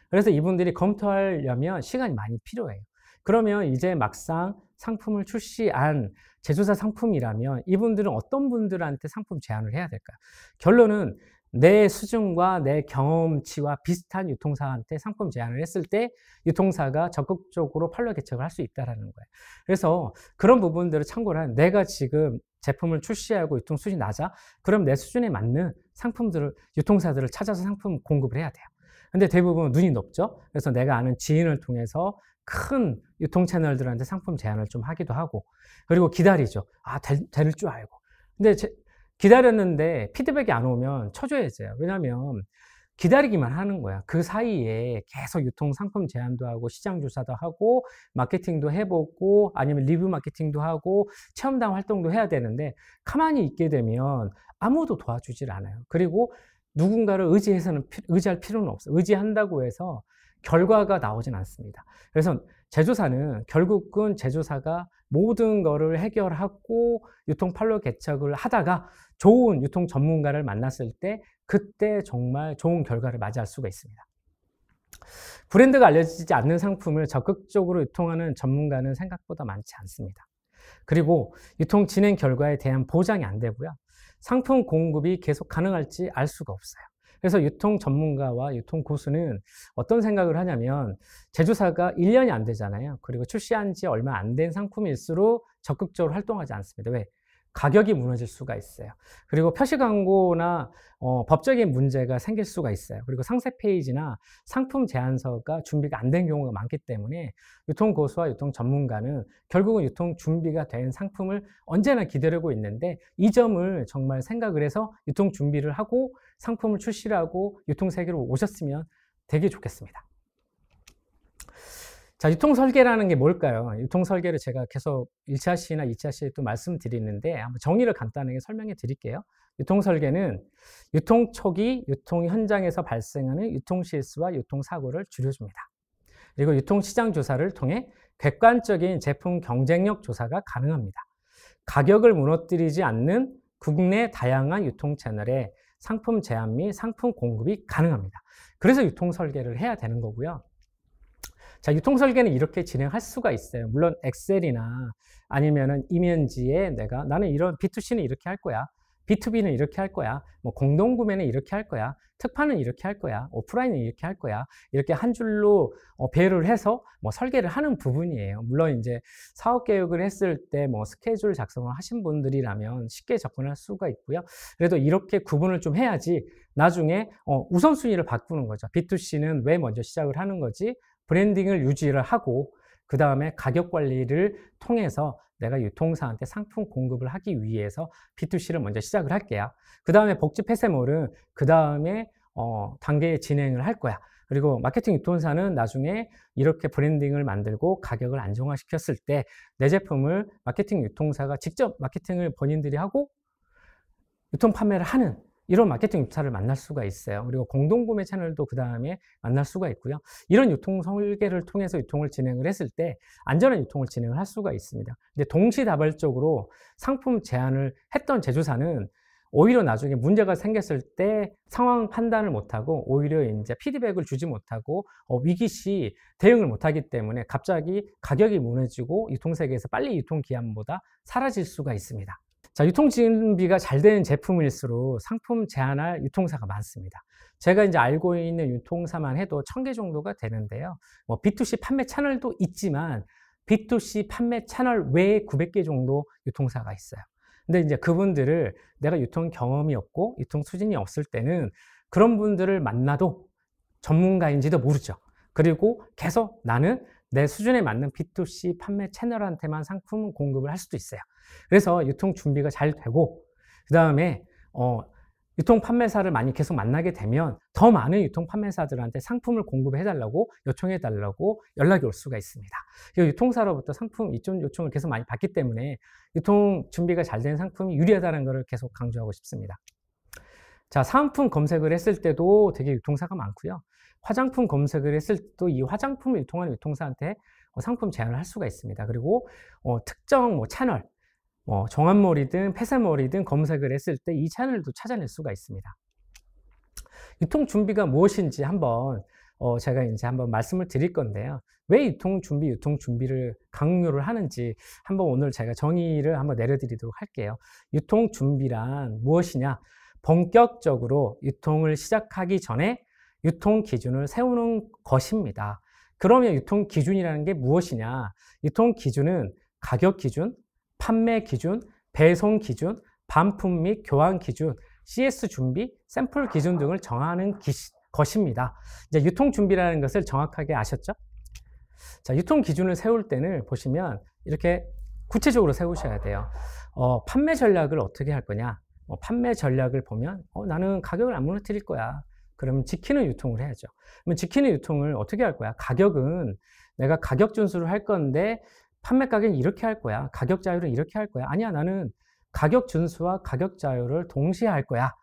그래서 이분들이 검토하려면 시간이 많이 필요해요. 그러면 이제 막상 상품을 출시한 제조사 상품이라면 이분들은 어떤 분들한테 상품 제안을 해야 될까요? 결론은 내 수준과 내 경험치와 비슷한 유통사한테 상품 제안을 했을 때 유통사가 적극적으로 판로 개척을 할 수 있다는 거예요. 그래서 그런 부분들을 참고를 하는, 내가 지금 제품을 출시하고 유통 수준이 낮아? 그럼 내 수준에 맞는 상품들을, 유통사들을 찾아서 상품 공급을 해야 돼요. 근데 대부분 눈이 높죠. 그래서 내가 아는 지인을 통해서 큰 유통 채널들한테 상품 제안을 좀 하기도 하고, 그리고 기다리죠. 될 줄 알고. 근데 기다렸는데 피드백이 안 오면 쳐줘야죠. 왜냐하면 기다리기만 하는 거야. 그 사이에 계속 유통 상품 제안도 하고 시장 조사도 하고 마케팅도 해보고 아니면 리뷰 마케팅도 하고 체험단 활동도 해야 되는데 가만히 있게 되면 아무도 도와주질 않아요. 그리고 누군가를 의지할 필요는 없어요. 의지한다고 해서 결과가 나오진 않습니다. 그래서 제조사는 결국은 제조사가 모든 거를 해결하고 유통 판로 개척을 하다가 좋은 유통 전문가를 만났을 때 그때 정말 좋은 결과를 맞이할 수가 있습니다. 브랜드가 알려지지 않는 상품을 적극적으로 유통하는 전문가는 생각보다 많지 않습니다. 그리고 유통 진행 결과에 대한 보장이 안 되고요. 상품 공급이 계속 가능할지 알 수가 없어요. 그래서 유통 전문가와 유통 고수는 어떤 생각을 하냐면 제조사가 1년이 안 되잖아요. 그리고 출시한 지 얼마 안 된 상품일수록 적극적으로 활동하지 않습니다. 왜? 가격이 무너질 수가 있어요. 그리고 표시 광고나 법적인 문제가 생길 수가 있어요. 그리고 상세 페이지나 상품 제안서가 준비가 안 된 경우가 많기 때문에 유통 고수와 유통 전문가는 결국은 유통 준비가 된 상품을 언제나 기다리고 있는데 이 점을 정말 생각을 해서 유통 준비를 하고 상품을 출시를 하고 유통 세계로 오셨으면 되게 좋겠습니다. 자, 유통 설계라는 게 뭘까요? 유통 설계를 제가 계속 1차 시나 2차 시에 또 말씀드리는데 한번 정의를 간단하게 설명해 드릴게요. 유통 설계는 유통 초기, 유통 현장에서 발생하는 유통 실수와 유통 사고를 줄여줍니다. 그리고 유통 시장 조사를 통해 객관적인 제품 경쟁력 조사가 가능합니다. 가격을 무너뜨리지 않는 국내 다양한 유통 채널에 상품 제안 및 상품 공급이 가능합니다. 그래서 유통 설계를 해야 되는 거고요. 자, 유통 설계는 이렇게 진행할 수가 있어요. 물론 엑셀이나 아니면은 이면지에 나는 이런 B2C는 이렇게 할 거야. B2B는 이렇게 할 거야. 뭐 공동구매는 이렇게 할 거야. 특판은 이렇게 할 거야. 오프라인은 이렇게 할 거야. 이렇게 한 줄로 배열을 해서 뭐 설계를 하는 부분이에요. 물론 이제 사업 계획을 했을 때 뭐 스케줄 작성을 하신 분들이라면 쉽게 접근할 수가 있고요. 그래도 이렇게 구분을 좀 해야지 나중에 우선순위를 바꾸는 거죠. B2C는 왜 먼저 시작을 하는 거지? 브랜딩을 유지를 하고 그 다음에 가격 관리를 통해서 내가 유통사한테 상품 공급을 하기 위해서 B2C를 먼저 시작을 할게요. 그 다음에 복지 폐쇄몰은 그 다음에 단계 진행을 할 거야. 그리고 마케팅 유통사는 나중에 이렇게 브랜딩을 만들고 가격을 안정화시켰을 때 내 제품을 마케팅 유통사가 직접 마케팅을 본인들이 하고 유통 판매를 하는 이런 마케팅 유통사를 만날 수가 있어요. 그리고 공동구매 채널도 그 다음에 만날 수가 있고요. 이런 유통 설계를 통해서 유통을 진행을 했을 때 안전한 유통을 진행을 할 수가 있습니다. 근데 동시다발적으로 상품 제안을 했던 제조사는 오히려 나중에 문제가 생겼을 때 상황 판단을 못하고 오히려 이제 피드백을 주지 못하고 위기시 대응을 못하기 때문에 갑자기 가격이 무너지고 유통세계에서 빨리 유통기한보다 사라질 수가 있습니다. 자, 유통 준비가 잘 되는 제품일수록 상품 제안할 유통사가 많습니다. 제가 이제 알고 있는 유통사만 해도 1000개 정도가 되는데요. 뭐 B2C 판매 채널도 있지만 B2C 판매 채널 외에 900개 정도 유통사가 있어요. 근데 이제 그분들을 내가 유통 경험이 없고 유통 수준이 없을 때는 그런 분들을 만나도 전문가인지도 모르죠. 그리고 계속 나는 내 수준에 맞는 B2C 판매 채널한테만 상품 공급을 할 수도 있어요. 그래서 유통 준비가 잘 되고 그 다음에 유통 판매사를 많이 계속 만나게 되면 더 많은 유통 판매사들한테 상품을 공급해 달라고 요청해 달라고 연락이 올 수가 있습니다. 유통사로부터 상품 이전 요청을 계속 많이 받기 때문에 유통 준비가 잘 된 상품이 유리하다는 것을 계속 강조하고 싶습니다. 자, 사은품 검색을 했을 때도 되게 유통사가 많고요. 화장품 검색을 했을 때도 이 화장품을 유통하는 유통사한테 상품 제안을 할 수가 있습니다. 그리고 특정 채널, 정한몰이든 폐쇄몰이든 검색을 했을 때 이 채널도 찾아낼 수가 있습니다. 유통 준비가 무엇인지 한번 제가 이제 한번 말씀을 드릴 건데요. 왜 유통 준비를 강요를 하는지 한번 오늘 제가 정의를 한번 내려드리도록 할게요. 유통 준비란 무엇이냐? 본격적으로 유통을 시작하기 전에 유통 기준을 세우는 것입니다. 그러면 유통 기준이라는 게 무엇이냐? 유통 기준은 가격 기준, 판매 기준, 배송 기준, 반품 및 교환 기준, CS 준비, 샘플 기준 등을 정하는 것입니다. 이제 유통 준비라는 것을 정확하게 아셨죠? 자, 유통 기준을 세울 때는 보시면 이렇게 구체적으로 세우셔야 돼요. 판매 전략을 어떻게 할 거냐? 판매 전략을 보면 나는 가격을 안 무너뜨릴 거야. 그러면 지키는 유통을 해야죠. 그러면 지키는 유통을 어떻게 할 거야? 가격은 내가 가격 준수를 할 건데 판매 가격은 이렇게 할 거야. 가격 자유를 이렇게 할 거야. 아니야, 나는 가격 준수와 가격 자유를 동시에 할 거야.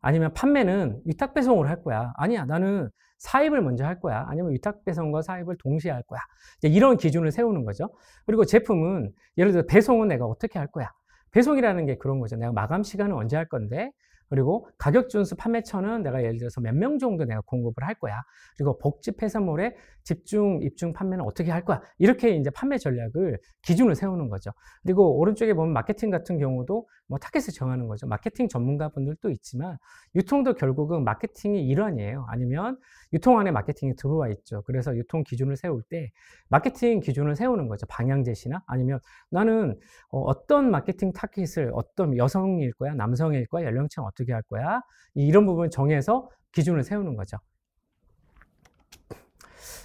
아니면 판매는 위탁 배송을 할 거야. 아니야, 나는 사입을 먼저 할 거야. 아니면 위탁 배송과 사입을 동시에 할 거야. 이런 기준을 세우는 거죠. 그리고 제품은 예를 들어 배송은 내가 어떻게 할 거야. 배송이라는 게 그런 거죠. 내가 마감 시간은 언제 할 건데, 그리고 가격 준수 판매처는 내가 예를 들어서 몇 명 정도 내가 공급을 할 거야. 그리고 복집 해산물의 집중, 입중 판매는 어떻게 할 거야. 이렇게 이제 판매 전략을 기준을 세우는 거죠. 그리고 오른쪽에 보면 마케팅 같은 경우도 뭐 타겟을 정하는 거죠. 마케팅 전문가분들도 있지만 유통도 결국은 마케팅의 일환이에요. 아니면 유통 안에 마케팅이 들어와 있죠. 그래서 유통 기준을 세울 때 마케팅 기준을 세우는 거죠. 방향 제시나 아니면 나는 어떤 마케팅 타깃을 어떤 여성일 거야, 남성일 거야, 연령층 어떻게 할 거야. 이런 부분 정해서 기준을 세우는 거죠.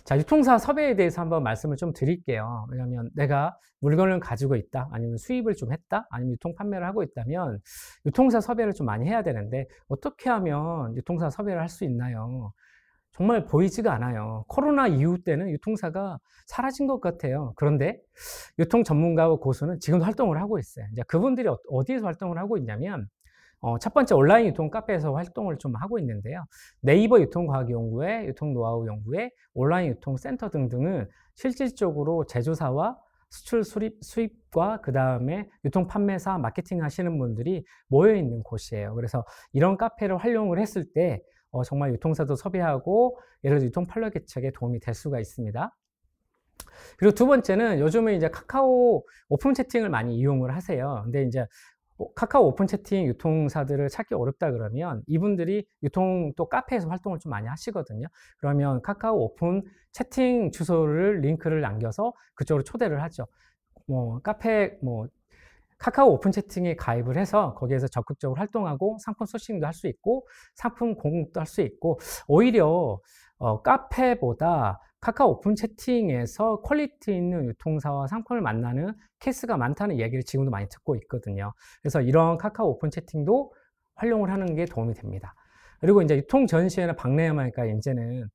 자, 유통사 섭외에 대해서 한번 말씀을 좀 드릴게요. 왜냐하면 내가 물건을 가지고 있다, 아니면 수입을 좀 했다, 아니면 유통 판매를 하고 있다면 유통사 섭외를 좀 많이 해야 되는데 어떻게 하면 유통사 섭외를 할 수 있나요? 정말 보이지가 않아요. 코로나 이후 때는 유통사가 사라진 것 같아요. 그런데 유통 전문가와 고수는 지금도 활동을 하고 있어요. 이제 그분들이 어디에서 활동을 하고 있냐면 첫 번째 온라인 유통 카페에서 활동을 좀 하고 있는데요. 네이버 유통과학연구회, 유통노하우연구회, 온라인 유통센터 등등은 실질적으로 제조사와 수출 수입과 그 다음에 유통 판매사 마케팅 하시는 분들이 모여 있는 곳이에요. 그래서 이런 카페를 활용을 했을 때 정말 유통사도 섭외하고 예를 들어 유통 판로 개척에 도움이 될 수가 있습니다. 그리고 두 번째는 요즘은 이제 카카오 오픈 채팅을 많이 이용을 하세요. 근데 이제 카카오 오픈 채팅 유통사들을 찾기 어렵다 그러면 이분들이 유통 또 카페에서 활동을 좀 많이 하시거든요. 그러면 카카오 오픈 채팅 주소를 링크를 남겨서 그쪽으로 초대를 하죠. 카카오 오픈 채팅에 가입을 해서 거기에서 적극적으로 활동하고 상품 소싱도 할 수 있고 상품 공급도 할 수 있고 오히려 카페보다 카카오 오픈 채팅에서 퀄리티 있는 유통사와 상품을 만나는 케이스가 많다는 얘기를 지금도 많이 듣고 있거든요. 그래서 이런 카카오 오픈 채팅도 활용을 하는 게 도움이 됩니다. 그리고 이제 유통 전시회나 박람회가 하니까 이제는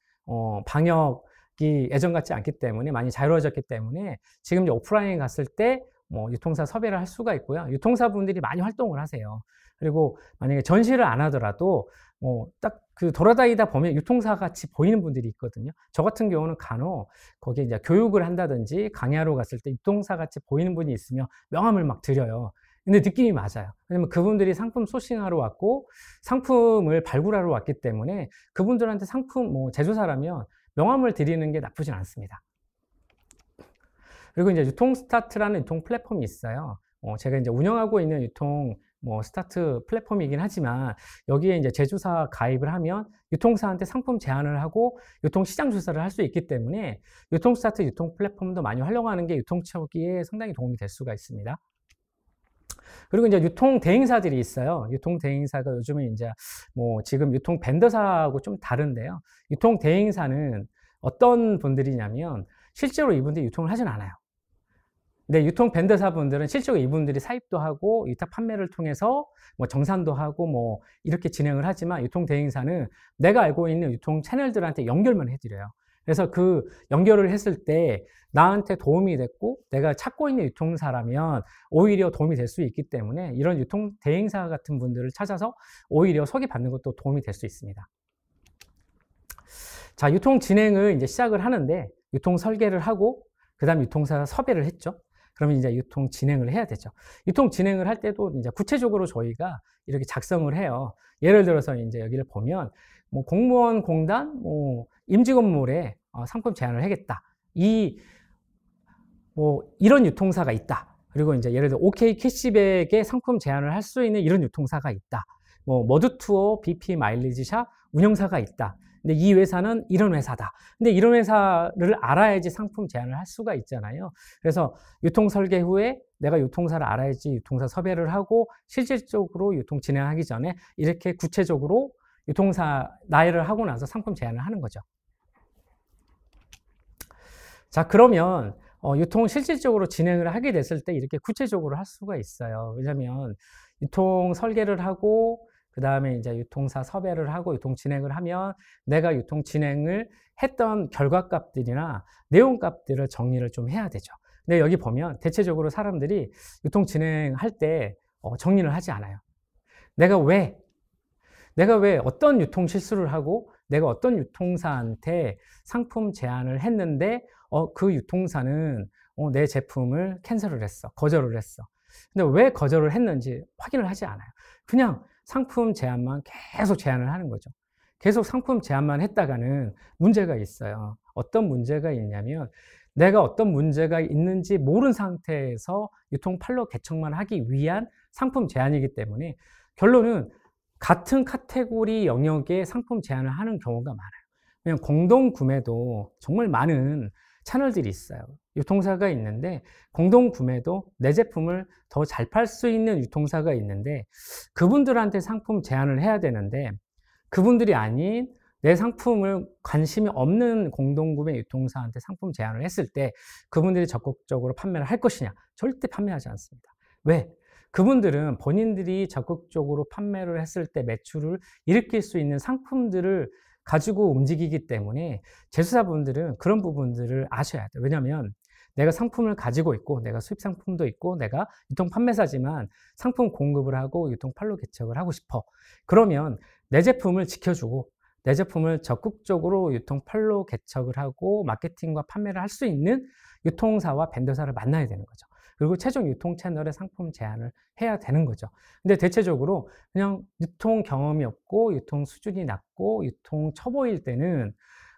방역이 예전 같지 않기 때문에 많이 자유로워졌기 때문에 지금 이제 오프라인 갔을 때 유통사 섭외를 할 수가 있고요. 유통사분들이 많이 활동을 하세요. 그리고 만약에 전시를 안 하더라도 딱 그 돌아다니다 보면 유통사 같이 보이는 분들이 있거든요. 저 같은 경우는 간혹 거기에 이제 교육을 한다든지 강의하러 갔을 때 유통사 같이 보이는 분이 있으면 명함을 막 드려요. 근데 느낌이 맞아요. 왜냐면 그분들이 상품 소싱하러 왔고 상품을 발굴하러 왔기 때문에 그분들한테 상품 제조사라면 명함을 드리는 게 나쁘진 않습니다. 그리고 이제 유통스타트라는 유통 플랫폼이 있어요. 제가 이제 운영하고 있는 유통 스타트 플랫폼이긴 하지만 여기에 이제 제조사 가입을 하면 유통사한테 상품 제안을 하고 유통 시장 조사를 할 수 있기 때문에 유통스타트 유통 플랫폼도 많이 활용하는 게 유통 초기에 상당히 도움이 될 수가 있습니다. 그리고 이제 유통 대행사들이 있어요. 유통 대행사가 요즘은 이제 지금 유통 벤더사하고 좀 다른데요. 유통 대행사는 어떤 분들이냐면 실제로 이분들이 유통을 하진 않아요. 근데 유통 벤더사분들은 실제로 이분들이 사입도 하고 위탁 판매를 통해서 정산도 하고 이렇게 진행을 하지만 유통 대행사는 내가 알고 있는 유통 채널들한테 연결만 해드려요. 그래서 그 연결을 했을 때 나한테 도움이 됐고 내가 찾고 있는 유통사라면 오히려 도움이 될 수 있기 때문에 이런 유통 대행사 같은 분들을 찾아서 오히려 소개받는 것도 도움이 될 수 있습니다. 자, 유통 진행을 이제 시작을 하는데 유통 설계를 하고 그 다음 유통사 섭외를 했죠. 그러면 이제 유통 진행을 해야 되죠. 유통 진행을 할 때도 이제 구체적으로 저희가 이렇게 작성을 해요. 예를 들어서 이제 여기를 보면 공무원 공단 임직원물에 상품 제안을 하겠다. 이런 유통사가 있다. 그리고 이제 예를 들어 OK 캐시백에 상품 제안을 할 수 있는 이런 유통사가 있다. 머드투어, BP 마일리지샵 운영사가 있다. 근데 이 회사는 이런 회사다. 근데 이런 회사를 알아야지 상품 제안을 할 수가 있잖아요. 그래서 유통 설계 후에 내가 유통사를 알아야지 유통사 섭외를 하고 실질적으로 유통 진행하기 전에 이렇게 구체적으로 유통사 나열을 하고 나서 상품 제안을 하는 거죠. 자, 그러면 유통 실질적으로 진행을 하게 됐을 때 이렇게 구체적으로 할 수가 있어요. 왜냐하면 유통 설계를 하고 그 다음에 이제 유통사 섭외를 하고 유통 진행을 하면 내가 유통 진행을 했던 결과값들이나 내용값들을 정리를 좀 해야 되죠. 근데 여기 보면 대체적으로 사람들이 유통 진행할 때 정리를 하지 않아요. 내가 왜 어떤 유통 실수를 하고 내가 어떤 유통사한테 상품 제안을 했는데 그 유통사는 내 제품을 캔슬을 했어. 거절을 했어. 근데 왜 거절을 했는지 확인을 하지 않아요. 그냥 상품 제안만 계속 제안을 하는 거죠. 계속 상품 제안만 했다가는 문제가 있어요. 어떤 문제가 있냐면 내가 어떤 문제가 있는지 모른 상태에서 유통 판로 개척만 하기 위한 상품 제안이기 때문에 결론은 같은 카테고리 영역의 상품 제안을 하는 경우가 많아요. 그냥 공동 구매도 정말 많은 채널들이 있어요. 유통사가 있는데 공동 구매도 내 제품을 더 잘 팔 수 있는 유통사가 있는데 그분들한테 상품 제안을 해야 되는데 그분들이 아닌 내 상품을 관심이 없는 공동구매 유통사한테 상품 제안을 했을 때 그분들이 적극적으로 판매를 할 것이냐? 절대 판매하지 않습니다. 왜? 그분들은 본인들이 적극적으로 판매를 했을 때 매출을 일으킬 수 있는 상품들을 가지고 움직이기 때문에 제조사분들은 그런 부분들을 아셔야 돼요. 왜냐하면 내가 상품을 가지고 있고 내가 수입 상품도 있고 내가 유통 판매사지만 상품 공급을 하고 유통 판로 개척을 하고 싶어. 그러면 내 제품을 지켜주고 내 제품을 적극적으로 유통 판로 개척을 하고 마케팅과 판매를 할 수 있는 유통사와 벤더사를 만나야 되는 거죠. 그리고 최종 유통 채널에 상품 제안을 해야 되는 거죠. 근데 대체적으로 그냥 유통 경험이 없고 유통 수준이 낮고 유통 초보일 때는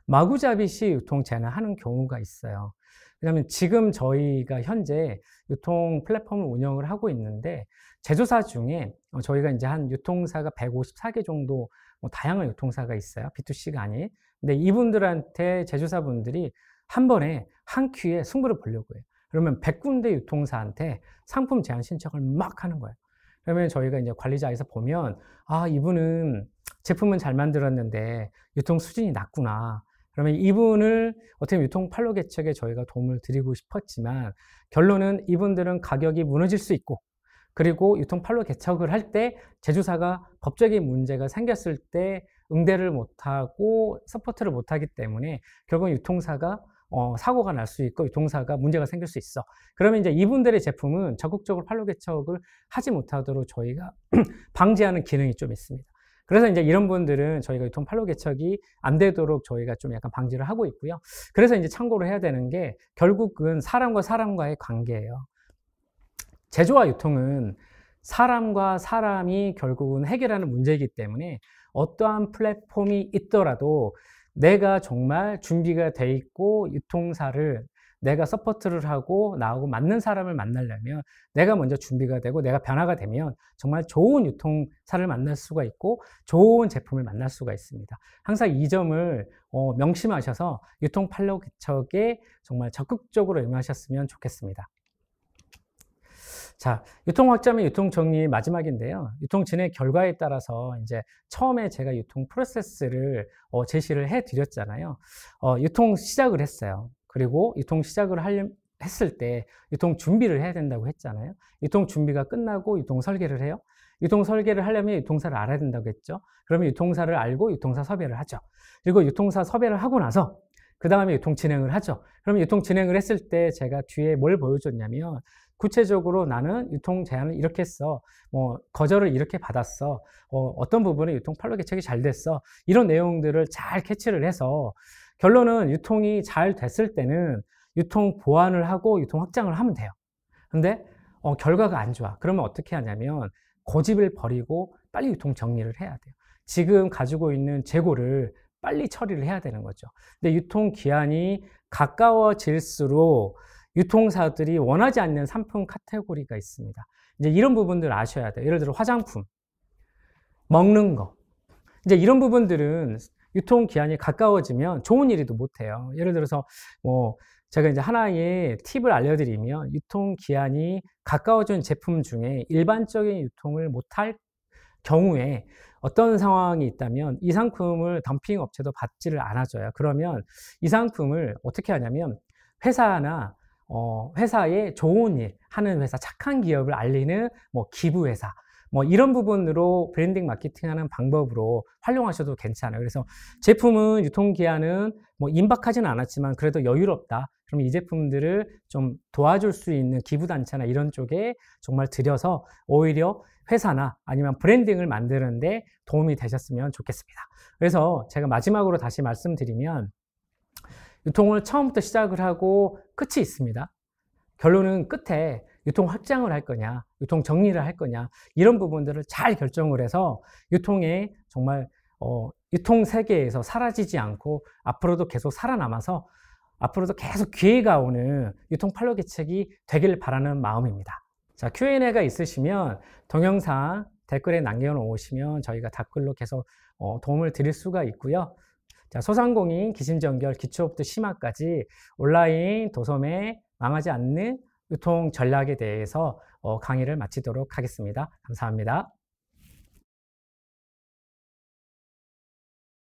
마구잡이시 유통 제안을 하는 경우가 있어요. 왜냐하면 지금 저희가 현재 유통 플랫폼을 운영을 하고 있는데 제조사 중에 저희가 이제 한 유통사가 154개 정도 다양한 유통사가 있어요. B2C가 아닌. 근데 이분들한테 제조사분들이 한 번에 한 큐에 승부를 보려고 해요. 그러면 100군데 유통사한테 상품 제안 신청을 막 하는 거예요. 그러면 저희가 이제 관리자에서 보면 이분은 제품은 잘 만들었는데 유통 수준이 낮구나. 그러면 이분을 어떻게 유통 판로 개척에 저희가 도움을 드리고 싶었지만 결론은 이분들은 가격이 무너질 수 있고 그리고 유통 판로 개척을 할 때 제조사가 법적인 문제가 생겼을 때 응대를 못하고 서포트를 못하기 때문에 결국 유통사가 사고가 날 수 있고 유통사가 문제가 생길 수 있어. 그러면 이제 이분들의 제품은 적극적으로 판로 개척을 하지 못하도록 저희가 방지하는 기능이 좀 있습니다. 그래서 이제 이런 분들은 저희가 유통 판로 개척이 안 되도록 저희가 좀 약간 방지를 하고 있고요. 그래서 이제 참고로 해야 되는 게 결국은 사람과 사람과의 관계예요. 제조와 유통은 사람과 사람이 결국은 해결하는 문제이기 때문에 어떠한 플랫폼이 있더라도 내가 정말 준비가 돼 있고 유통사를 내가 서포트를 하고 나하고 맞는 사람을 만나려면 내가 먼저 준비가 되고 내가 변화가 되면 정말 좋은 유통사를 만날 수가 있고 좋은 제품을 만날 수가 있습니다. 항상 이 점을 명심하셔서 유통 판로 개척에 정말 적극적으로 임하셨으면 좋겠습니다. 자, 유통 확장 및 유통 정리 마지막인데요. 유통 진행 결과에 따라서 이제 처음에 제가 유통 프로세스를 제시를 해 드렸잖아요. 유통 시작을 했어요. 그리고 유통 시작을 했을 때 유통 준비를 해야 된다고 했잖아요. 유통 준비가 끝나고 유통 설계를 해요. 유통 설계를 하려면 유통사를 알아야 된다고 했죠. 그러면 유통사를 알고 유통사 섭외를 하죠. 그리고 유통사 섭외를 하고 나서 그 다음에 유통 진행을 하죠. 그러면 유통 진행을 했을 때 제가 뒤에 뭘 보여줬냐면 구체적으로 나는 유통 제안을 이렇게 했어. 거절을 이렇게 받았어. 어떤 부분에 유통 판로 개척이 잘 됐어. 이런 내용들을 잘 캐치를 해서 결론은 유통이 잘 됐을 때는 유통 보완을 하고 유통 확장을 하면 돼요. 근데 결과가 안 좋아. 그러면 어떻게 하냐면 고집을 버리고 빨리 유통 정리를 해야 돼요. 지금 가지고 있는 재고를 빨리 처리를 해야 되는 거죠. 근데 유통 기한이 가까워질수록 유통사들이 원하지 않는 상품 카테고리가 있습니다. 이제 이런 부분들 아셔야 돼요. 예를 들어 화장품, 먹는 거. 이제 이런 부분들은 유통 기한이 가까워지면 좋은 일이도 못해요. 예를 들어서 제가 이제 하나의 팁을 알려드리면 유통 기한이 가까워진 제품 중에 일반적인 유통을 못할 경우에 어떤 상황이 있다면 이 상품을 덤핑 업체도 받지를 않아줘요. 그러면 이 상품을 어떻게 하냐면 회사나 회사에 좋은 일 하는 회사, 착한 기업을 알리는 기부회사, 뭐 이런 부분으로 브랜딩 마케팅하는 방법으로 활용하셔도 괜찮아요. 그래서 제품은 유통기한은 뭐 임박하지는 않았지만 그래도 여유롭다. 그러면 이 제품들을 좀 도와줄 수 있는 기부단체나 이런 쪽에 정말 들여서 오히려 회사나 아니면 브랜딩을 만드는데 도움이 되셨으면 좋겠습니다. 그래서 제가 마지막으로 다시 말씀드리면 유통을 처음부터 시작을 하고 끝이 있습니다. 결론은 끝에 유통 확장을 할 거냐, 유통 정리를 할 거냐, 이런 부분들을 잘 결정을 해서 유통에 정말 유통 세계에서 사라지지 않고 앞으로도 계속 살아남아서 앞으로도 계속 기회가 오는 유통 판로 개척이 되길 바라는 마음입니다. 자, Q&A가 있으시면 동영상 댓글에 남겨놓으시면 저희가 답글로 계속 도움을 드릴 수가 있고요. 자, 소상공인 기신전결 기초부터 심화까지 온라인 도소매 망하지 않는 유통 전략에 대해서 강의를 마치도록 하겠습니다. 감사합니다.